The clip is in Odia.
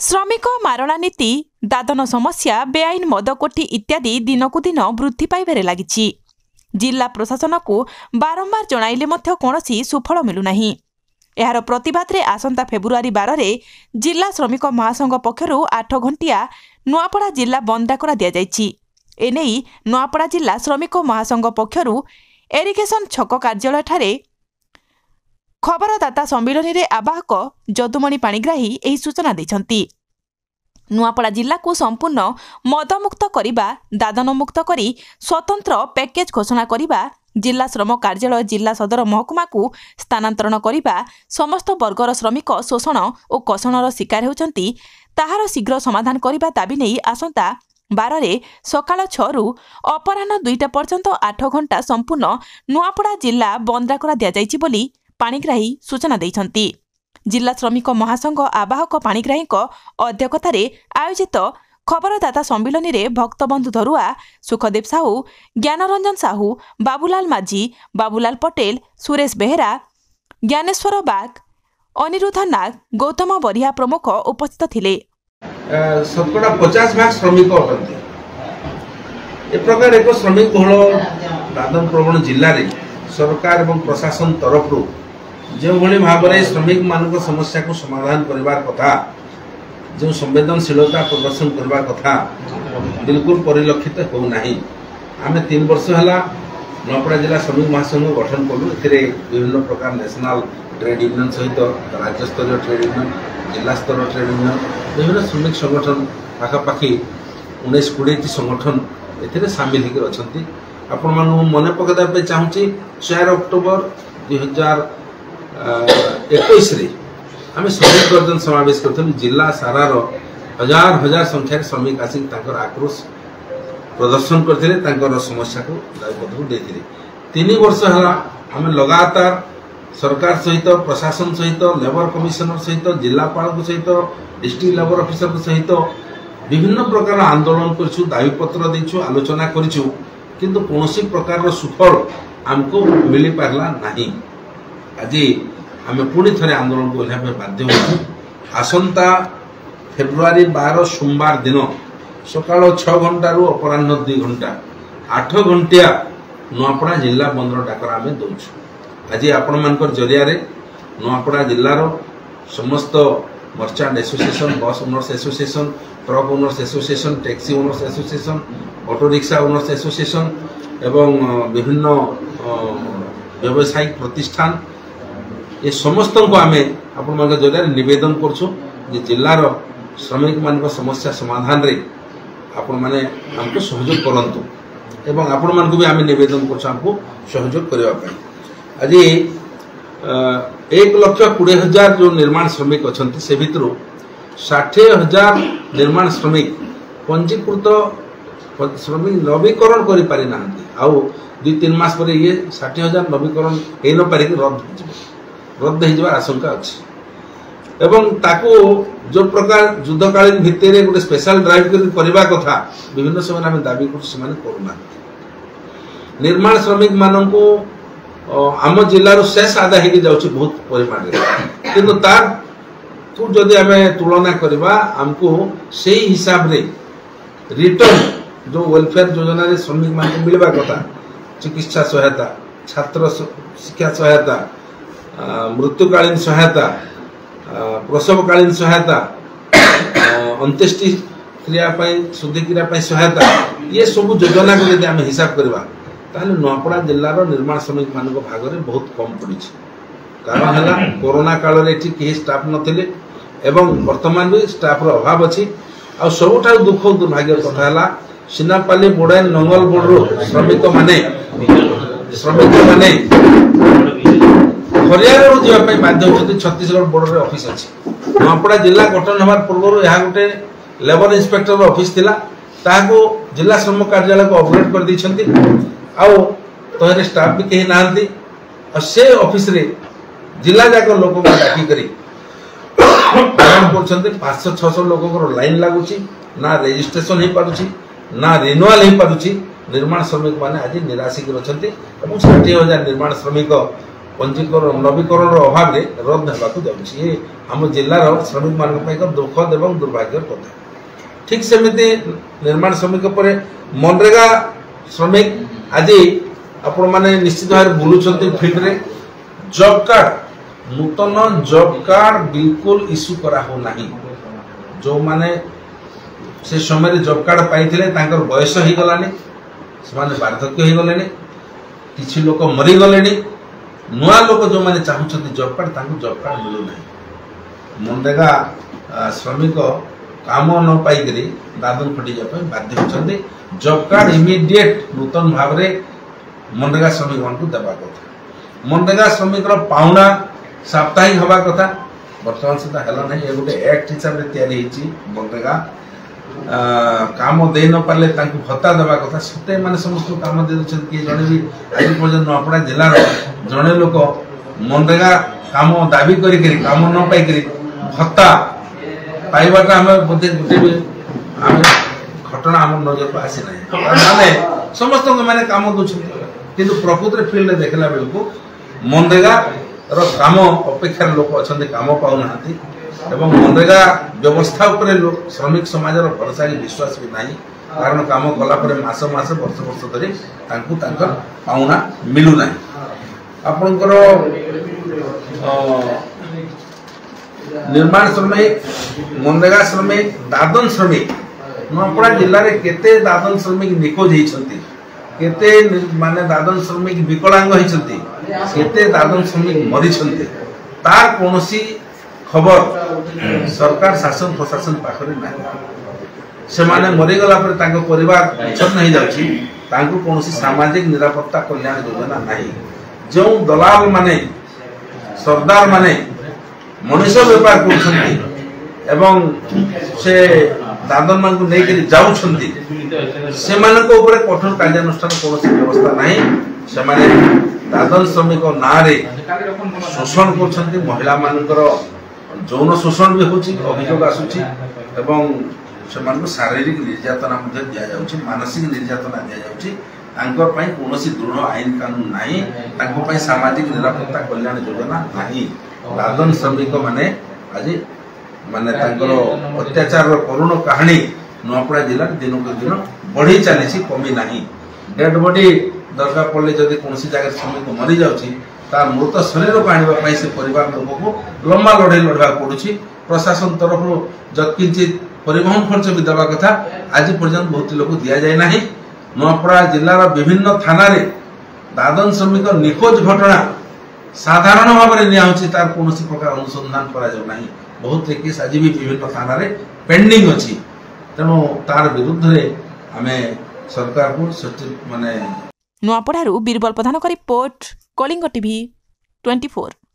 ଶ୍ରମିକ ମାରଣା ନୀତି, ଦାଦନ ସମସ୍ୟା, ବେଆଇନ ମଦକୋଠି ଇତ୍ୟାଦି ଦିନକୁ ଦିନ ବୃଦ୍ଧି ପାଇବାରେ ଲାଗିଛି। ଜିଲ୍ଲା ପ୍ରଶାସନକୁ ବାରମ୍ବାର ଜଣାଇଲେ ମଧ୍ୟ କୌଣସି ସୁଫଳ ମିଳୁନାହିଁ। ଏହାର ପ୍ରତିବାଦରେ ଆସନ୍ତା ଫେବୃଆରୀ 12ରେ ଜିଲ୍ଲା ଶ୍ରମିକ ମହାସଂଘ ପକ୍ଷରୁ 8 ଘଣ୍ଟିଆ ନୂଆପଡ଼ା ଜିଲ୍ଲା ବନ୍ଦ ଡାକରା ଦିଆଯାଇଛି। ଏନେଇ ନୂଆପଡ଼ା ଜିଲ୍ଲା ଶ୍ରମିକ ମହାସଂଘ ପକ୍ଷରୁ ଏରିଗେସନ ଛକ କାର୍ଯ୍ୟାଳୟଠାରେ ଖବରଦାତା ସମ୍ମିଳନୀରେ ଆବାହକ ଯଦୁମଣି ପାଣିଗ୍ରାହୀ ଏହି ସୂଚନା ଦେଇଛନ୍ତି। ନୂଆପଡ଼ା ଜିଲ୍ଲାକୁ ସମ୍ପୂର୍ଣ୍ଣ ମଦମୁକ୍ତ କରିବା, ଦାଦନମୁକ୍ତ କରି ସ୍ୱତନ୍ତ୍ର ପ୍ୟାକେଜ ଘୋଷଣା କରିବା, ଜିଲ୍ଲା ଶ୍ରମ କାର୍ଯ୍ୟାଳୟ ଜିଲ୍ଲା ସଦର ମହକୁମାକୁ ସ୍ଥାନାନ୍ତରଣ କରିବା, ସମସ୍ତ ବର୍ଗର ଶ୍ରମିକ ଶୋଷଣ ଓ କଷଣର ଶିକାର ହେଉଛନ୍ତି, ତାହାର ଶୀଘ୍ର ସମାଧାନ କରିବା ଦାବି ନେଇ ଆସନ୍ତା 12ରେ ସକାଳ 6ରୁ ଅପରାହ୍ନ 2ଟା ପର୍ଯ୍ୟନ୍ତ 8 ଘଣ୍ଟା ସମ୍ପୂର୍ଣ୍ଣ ନୂଆପଡ଼ା ଜିଲ୍ଲା ବନ୍ଦ ଡାକରା ଦିଆଯାଇଛି ବୋଲି ପାଣିଗ୍ରାହୀ ସୂଚନା ଦେଇଛନ୍ତି। ଜିଲ୍ଲା ଶ୍ରମିକ ମହାସଂଘ ଆବାହକ ପାଣିଗ୍ରାହୀଙ୍କ ଅଧ୍ୟକ୍ଷତାରେ ଆୟୋଜିତ ଖବରଦାତା ସମ୍ମିଳନୀରେ ଭକ୍ତବନ୍ଧୁ ଧରୁଆ, ସୁଖଦେବ ସାହୁ, ଜ୍ଞାନରଞ୍ଜନ ସାହୁ, ବାବୁଲାଲ ମାଝୀ, ବାବୁଲାଲ ପଟେଲ, ସୁରେଶ ବେହେରା, ଜ୍ଞାନେଶ୍ୱର ବାଗ, ଅନିରୁଦ୍ଧ ନାଗ, ଗୌତମ ବରିହା ପ୍ରମୁଖ ଉପସ୍ଥିତ ଥିଲେ। ଶତକଡ଼ା 50% ଶ୍ରମିକ ଅଟନ୍ତି। ଏ ପ୍ରକାର ଏକ ଶ୍ରମିକ ବହୁଳ ଦାଦନ ପ୍ରବଣ ଜିଲ୍ଲାରେ ସରକାର ଏବଂ ପ୍ରଶାସନ ତରଫରୁ ଯେଉଁଭଳି ଭାବରେ ଶ୍ରମିକ ମାନଙ୍କ ସମସ୍ୟାକୁ ସମାଧାନ କରିବାର କଥା, ଯେଉଁ ସମ୍ବେଦନଶୀଳତା ପ୍ରଦର୍ଶନ କରିବା କଥା, ବିଲକୁଲ ପରିଲକ୍ଷିତ ହେଉନାହିଁ। ଆମେ 3 ବର୍ଷ ହେଲା ନୂଆପଡ଼ା ଜିଲ୍ଲା ଶ୍ରମିକ ମହାସଂଘ ଗଠନ କଲୁ। ଏଥିରେ ବିଭିନ୍ନ ପ୍ରକାର ନ୍ୟାସନାଲ ଟ୍ରେଡ୍ ୟୁନିୟନ ସହିତ ରାଜ୍ୟସ୍ତରୀୟ ଟ୍ରେଡ୍ ୟୁନିୟନ, ଜିଲ୍ଲା ସ୍ତର ଟ୍ରେଡ୍ ୟୁନିୟନ, ବିଭିନ୍ନ ଶ୍ରମିକ ସଂଗଠନ ପାଖାପାଖି 19-20ଟି ସଂଗଠନ ଏଥିରେ ସାମିଲ ହୋଇକି ଅଛନ୍ତି। ଆପଣମାନଙ୍କୁ ମନେ ପକାଇବା ପାଇଁ ଚାହୁଁଛି, 4 ଅକ୍ଟୋବର 2021ରେ ଆମେ ଶ୍ରମିକ ଗର୍ଜନ ସମାବେଶ କରିଥିଲୁ। ଜିଲ୍ଲା ସାରାର ହଜାର ହଜାର ସଂଖ୍ୟାରେ ଶ୍ରମିକ ଆସିକି ତାଙ୍କର ଆକ୍ରୋଶ ପ୍ରଦର୍ଶନ କରିଥିଲେ, ତାଙ୍କର ସମସ୍ୟାକୁ ଦାବିପତ୍ର ଦେଇଥିଲେ। 3 ବର୍ଷ ହେଲା ଆମେ ଲଗାତାର ସରକାର ସହିତ, ପ୍ରଶାସନ ସହିତ, ଲେବର କମିଶନର ସହିତ, ଜିଲ୍ଲାପାଳଙ୍କ ସହିତ, ଡିଷ୍ଟ୍ରିକ୍ଟ ଲେବର ଅଫିସରଙ୍କ ସହିତ ବିଭିନ୍ନ ପ୍ରକାର ଆନ୍ଦୋଳନ କରିଛୁ, ଦାବିପତ୍ର ଦେଇଛୁ, ଆଲୋଚନା କରିଛୁ, କିନ୍ତୁ କୌଣସି ପ୍ରକାରର ସୁଫଳ ଆମକୁ ମିଳିପାରିଲା ନାହିଁ। ଆଜି ଆମେ ପୁଣି ଥରେ ଆନ୍ଦୋଳନକୁ ଓହ୍ଲାଇବା ପାଇଁ ବାଧ୍ୟ ହୋଇଛୁ। ଆସନ୍ତା ଫେବୃଆରୀ 12 ସୋମବାର ଦିନ ସକାଳ 6 ଘଣ୍ଟାରୁ ଅପରାହ୍ନ 2 ଘଣ୍ଟା 8 ଘଣ୍ଟିଆ ନୂଆପଡ଼ା ଜିଲ୍ଲା ବନ୍ଦର ଡାକରା ଆମେ ଦେଉଛୁ। ଆଜି ଆପଣମାନଙ୍କର ଜରିଆରେ ନୂଆପଡ଼ା ଜିଲ୍ଲାର ସମସ୍ତ merchant association, bus owners association, truck owners association, taxi owners association, auto rickshaw owners association ଏବଂ ବିଭିନ୍ନ ବ୍ୟବସାୟିକ ପ୍ରତିଷ୍ଠାନ, ଏ ସମସ୍ତଙ୍କୁ ଆମେ ଆପଣମାନଙ୍କ ଜରିଆରେ ନିବେଦନ କରୁଛୁ ଯେ ଜିଲ୍ଲାର ଶ୍ରମିକମାନଙ୍କ ସମସ୍ୟା ସମାଧାନରେ ଆପଣମାନେ ଆମକୁ ସହଯୋଗ କରନ୍ତୁ ଏବଂ ଆପଣମାନଙ୍କୁ ବି ଆମେ ନିବେଦନ କରୁଛୁ ଆମକୁ ସହଯୋଗ କରିବା ପାଇଁ। ଆଜି 1,20,000 ଯେଉଁ ନିର୍ମାଣ ଶ୍ରମିକ ଅଛନ୍ତି, ସେ ଭିତରୁ 60,000 ନିର୍ମାଣ ଶ୍ରମିକ ପଞ୍ଜୀକୃତ ଶ୍ରମିକ ନବୀକରଣ କରିପାରିନାହାନ୍ତି। ଆଉ 2-3 ମାସ ପରେ ଇଏ 60,000 ନବୀକରଣ ହେଇନପାରିକି ରଦ୍ଦ ହେଇଯିବାର ଆଶଙ୍କା ଅଛି ଏବଂ ତାକୁ ଯେଉଁ ପ୍ରକାର ଯୁଦ୍ଧକାଳୀନ ଭିତ୍ତିରେ ଗୋଟେ ସ୍ପେଶାଲ ଡ୍ରାଇଭ କରିବା କଥା ବିଭିନ୍ନ ସମୟରେ ଆମେ ଦାବି କରୁଛୁ, ସେମାନେ କରୁନାହାନ୍ତି। ନିର୍ମାଣ ଶ୍ରମିକ ମାନଙ୍କୁ ଆମ ଜିଲ୍ଲାରୁ ଶେଷ ଆଦାୟ ହେଇକି ଯାଉଛି ବହୁତ ପରିମାଣରେ, କିନ୍ତୁ ତାକୁ ଯଦି ଆମେ ତୁଳନା କରିବା ଆମକୁ ସେଇ ହିସାବରେ ରିଟର୍ନ ଯେଉଁ ୱେଲଫେୟାର ଯୋଜନାରେ ଶ୍ରମିକମାନଙ୍କୁ ମିଳିବା କଥା, ଚିକିତ୍ସା ସହାୟତା, ଛାତ୍ର ଶିକ୍ଷା ସହାୟତା, ମୃତ୍ୟୁକାଳୀନ ସହାୟତା, ପ୍ରସବକାଳୀନ ସହାୟତା, ଅନ୍त्यେଷ୍ଟି କ୍ରିୟା ପାଇଁ, ଶୁଦ୍ଧିକ୍ରିୟା ପାଇଁ ସହାୟତା, ଇଏ ସବୁ ଯୋଜନାକୁ ଯଦି ଆମେ ହିସାବ କରିବା ତାହେଲେ ନୂଆପଡ଼ା ଜିଲ୍ଲାର ନିର୍ମାଣ ଶ୍ରମିକମାନଙ୍କ ଭାଗରେ ବହୁତ କମ୍ ପଡ଼ିଛି। କାରଣ ହେଲା କରୋନା କାଳରେ ଏଠି କେହି ଷ୍ଟାଫ୍ ନଥିଲେ ଏବଂ ବର୍ତ୍ତମାନ ବି ଷ୍ଟାଫର ଅଭାବ ଅଛି। ଆଉ ସବୁଠାରୁ ଦୁଃଖ ଦୁର୍ଭାଗ୍ୟର କଥା ହେଲା ସିନାପାଲି, ବୋଡ଼ାଇନ, ନଙ୍ଗଲ ବୋର୍ଡରୁ ଶ୍ରମିକମାନେ ହରିୟାଣାରୁ ଯିବା ପାଇଁ ବାଧ୍ୟ ହେଉଛନ୍ତି। ଛତିଶଗଡ଼ ବୋର୍ଡରେ ଅଫିସ ଅଛି। ନୂଆପଡ଼ା ଜିଲ୍ଲା ଗଠନ ହେବାର ପୂର୍ବରୁ ଏହା ଗୋଟେ ଲେବର ଇନ୍ସପେକ୍ଟର ଅଫିସ ଥିଲା, ତାହାକୁ ଜିଲ୍ଲା ଶ୍ରମ କାର୍ଯ୍ୟାଳୟକୁ ଅପଗ୍ରେଡ୍ କରିଦେଇଛନ୍ତି। ଆଉ ତହିଁରେ ଷ୍ଟାଫ୍ ବି କେହି ନାହାନ୍ତି। ଆଉ ସେ ଅଫିସରେ ଜିଲ୍ଲା ଯାକ ଲୋକଙ୍କୁ ଡାକିକରି କରୁଛନ୍ତି। 500-600 ଲୋକଙ୍କର ଲାଇନ୍ ଲାଗୁଛି, ନା ରେଜିଷ୍ଟ୍ରେସନ ହେଇପାରୁଛି, ନା ରିନ୍ୟୁଆଲ ହେଇପାରୁଛି। ନିର୍ମାଣ ଶ୍ରମିକମାନେ ଆଜି ନିରାଶିକି ଅଛନ୍ତି ଏବଂ 60,000 ନିର୍ମାଣ ଶ୍ରମିକ पंजीकरण नवीकरण अभाव में रद्द होगा जाऊँगी ये आम जिलार श्रमिक मान एक दुखद और दुर्भाग्य कथा। ठीक सेमती निर्माण श्रमिक पर मनरेगा श्रमिक आज आपण मैंने निश्चित भाव बुलूं फील्ड रे जॉब कार्ड नूतन जॉब कार्ड बिल्कुल इश्यू करा हो नहीं जो माने से समय जॉब कार्ड पाइथिले तांकर बयस हो गलानी से वार्धक्य हो गले किछि लोक मरी गले नुआ लोक जो माने चाहूछथि जॉब कार्ड मिलु नहीं मनरेगा श्रमिक काम न पाइकरी दादन खटी जाय बाध्य होछथि जॉब कार्ड इमीडिएट नूतन भाव रे मनरेगा श्रमिक मानकु देबा कथा मनरेगा श्रमिक पाउना साप्ताहिक हवा कथा वर्तमान सुधा हेला नहीं ये गोटे एक्ट हिसाब से तैयारी होती मनरेगा काम दे न पारे भत्ता देवा कथा से मैंने समस्त काम दे किए जड़े भी आज पर्यटन नुआपड़ा जिलार जड़े लोक मनरेगा काम दाबी करी काम न पाई भत्ता पाइबाटा आम बोधे गोटे भी आम घटना आम नजर को आसी ना समस्त मैंने काम दूसरे किंतु प्रकृत फील्ड देखला बेलू मनरेगा काम अपेक्षार लोक अच्छा काम पाऊना एवं मनरेगा व्यवस्था उपरे श्रमिक समाज भरोसा की विश्वास भी नहीं कारण काम कला मास मास वर्ष वर्ष धरी पाऊना मिलूना आपणकर निर्माण श्रमिक मनरेगा श्रमिक दादन श्रमिक नुआपड़ा जिले में केते दादन श्रमिक निखोज होती केते माने दादन श्रमिक विकलांग होती केते दादन श्रमिक मरी तार कौनसी खबर सरकार शासन प्रशासन पाखरे ना से माने मरीगला परिवार विच्छिन्न हो जाउछि तांको कौनसी सामाजिक निरापत्ता कल्याण योजना नहीं जो दलाल माने सरदार माने मनुष्य व्यापार कर से दादन मान को नहीं जाउछंती से मानक ऊपर कठोर कार्यानुष्ठान कौन व्यवस्था नहीं से माने दादन श्रमिक ना शोषण कर महिला मानकर जौन शोषण भी होची अभियोग आसुची एवं से शारीरिक निर्यातना दि जाउची मानसिक निर्यातना दि जाउची तांकर पई कोनोसी दृढ़ आईन कानून नाही तांको पई सामाजिक निरापत्ता कल्याण योजना नाही दादन श्रमिक माने आज माने तांकर अत्याचार करुण कहानी नुआपड़ा जिला दिन को दिन बढ़ी चली कमी नहीं डेड बॉडी दरकार पड़े जदि कौन जगह श्रमिक मरी जाउची तार मृत शरीर को आने से परिवार लोक को लंबा लड़ाई लड़वा पड़ुछि प्रशासन तरफ जत्किंचित परिवहन खर्च भी देवा कथा आज पर्यंत बहुत लोक दि जाए ना नुआपड़ा जिलार विभिन्न थाना रे दादन श्रमिक निखोज घटना साधारण भाव में निया तार कौन प्रकार अनुसंधान करा जाउ नाही बहुत केस आज भी विभिन्न थाना रे पेंडिंग अच्छी तेणु तार विरुद्ध रे आमे सरकार को सचिव माने नुआपड़ारू बीरबल प्रधान रिपोर्ट कलिंग टीवी 24।